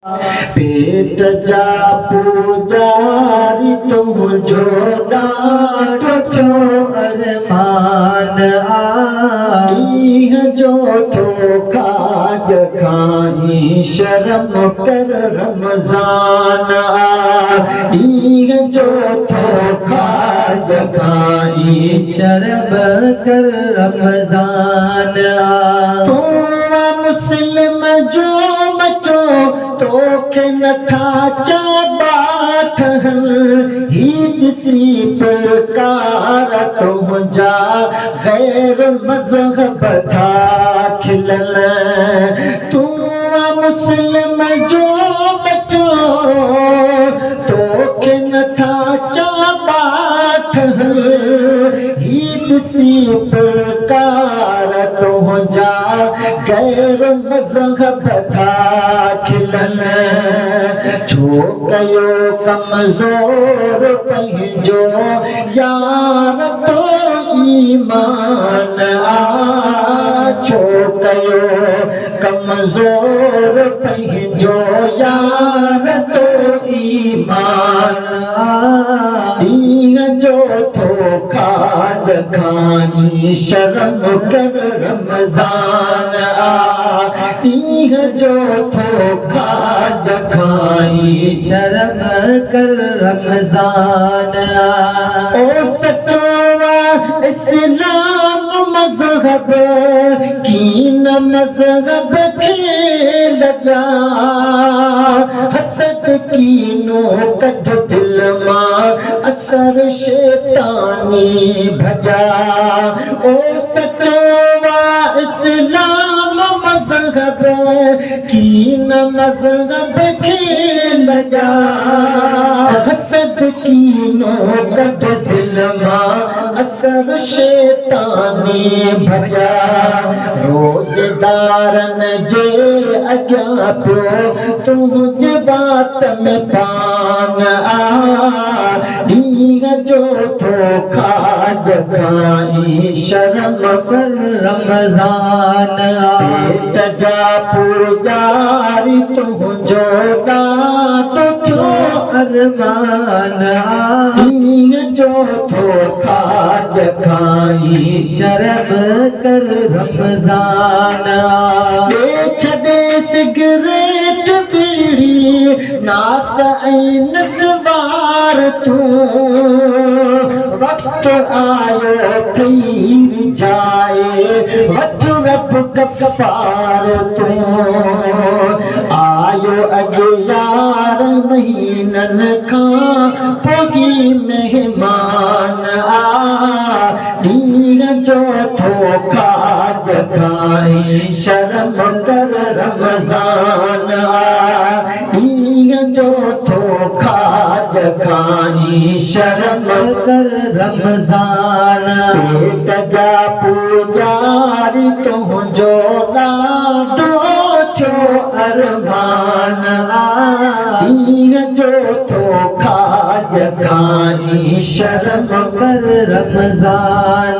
पेट जा पूजारी तुझो ॾाढो थियो अरमान आई जो थो खाज खाई शर्म कर रमज़ान आई जो थो खाज खाई शर्म कर रमज़ान तू मुस्लिम जो बचो तोखे नथा चाबाट ही ॾिसी प्रकार तुंहिंजा गैर मज़हब था खिलल तू मुस्लिम जो बचो तोखे नथा चाबाट ही ॾिसी प्रकार तुंहिंजा गैर मज़हब था खिलल छो कयो कमज़ोर पंहिंजो यार तो ईमान छो कयो कमज़ोर पंहिंजो यार तो ईमान ॾींहं जो थो खाज खाई शर्म कर रमज़ान ॾींहं जो थो खाज खाई शर्म कर रमज़ान ओ सचो इस्लाम मज़हब कीन मज़हब खे लॻा हसद कीनो कढ दिल मां असर शैतानी भजा ओ सचो इस्लाम मज़हब कीन मज़हब खे लॻा हसद कीनो कढ दिल मां असर शैतानी भजा रोज़ेदारन जे अॻियां पियो तुंहिंजे बात में पान ॾींहं जो थो खाज खाई शर्म कर रमज़ान पेट जा पूजारी तुंहिंजो ॾाढो थियो अरमान ॾींहं जो थो खाज खाई शर्म कर रमज़ान छॾे सिगरेट बीड़ी नास ऐं नस्वार तूं वक़्तु आयो थी जाए वठ रब गफ़ार तूं आयो अॻे यार महीननि खां पोइ महिमान ॾींहं जो थो खाज खाई शर्म कर रमज़ान ॾींहं जो थो खाज खाई शर्म कर रमज़ान पेट जा पूजारी तुंहिंजो ॾाढो थियो अरमान ॾींहं जो थो खाज खाई शर्म कर रमज़ान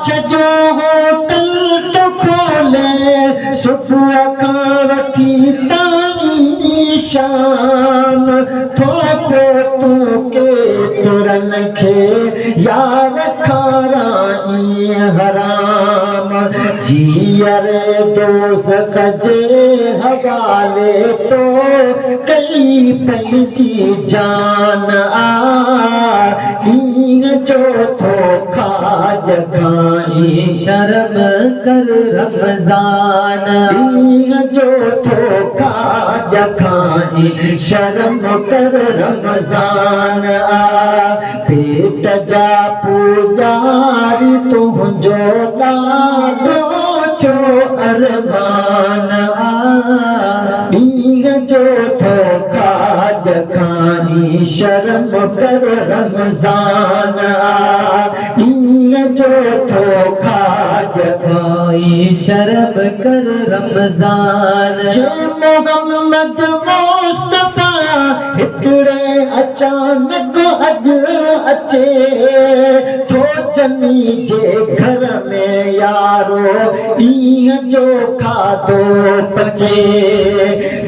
छॾियो होटल तो खोले सुबुह खां वठी ताईं शाम थोपो तूं केतिरनि खे यार खाराई हराम जीअरे दोज़ख जे हवाले तो कई पंहिंजी जान ॾींहं जो थो खाज खाई शर्म कर रमज़ान ॾींहं जो थो खाज खाई शर्म कर रमज़ान पेट जा पूजारी तुंहिंजो ॾाढो थियो अरमान ॾींहं जो थो खाज खाई शर्म कर रमज़ान ॾींहं जो थो खाज खाई शर्म कर रमज़ान जे मोहम्मद मुस्तफ़ा हिकिड़े अचानक अज अचे थो चनी जे घर में यारो ॾींहं जो खाधो पचे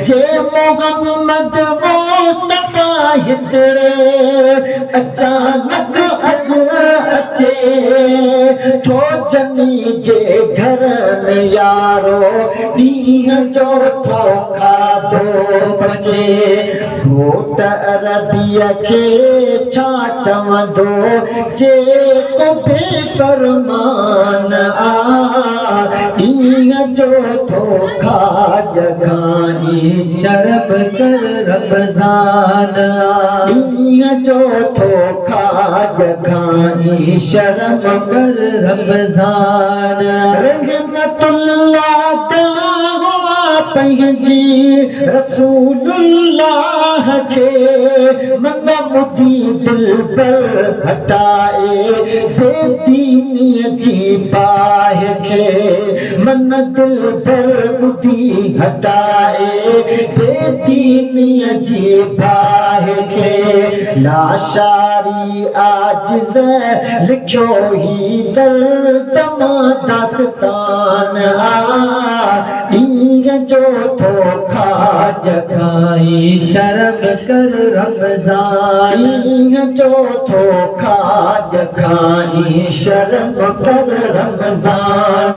जे मोहम्मद मुस्तफ़ा हितड़े अचानक अज अचे थो चनी जे घर में यारो ॾींहं जो थो खाधो पचे घोट अरबीअ खे छा चवंदो जेको बेफ़रमान आ ॾींहं जो थो खाज खाई शर्म कर रमज़ान ॾींहं जो थो खाज खाई शर्म कर रमज़ान रहमतुल्लाह पंहिंजी रसूलुल्लाह खे मन ॿुधी दिल पर हटाए बेदीनीअ जी बाहि खे मन दिल पर ॿुधी हटाए बेदीनीअ जी बाहि खे लाशारी आजिज़ लिखियो ही दर्द मां दास्तान ॾींहं जो थो खाज खाई शर्म कर रमज़ान ॾींहं जो थो खाज खाई शर्म कर रमज़ान।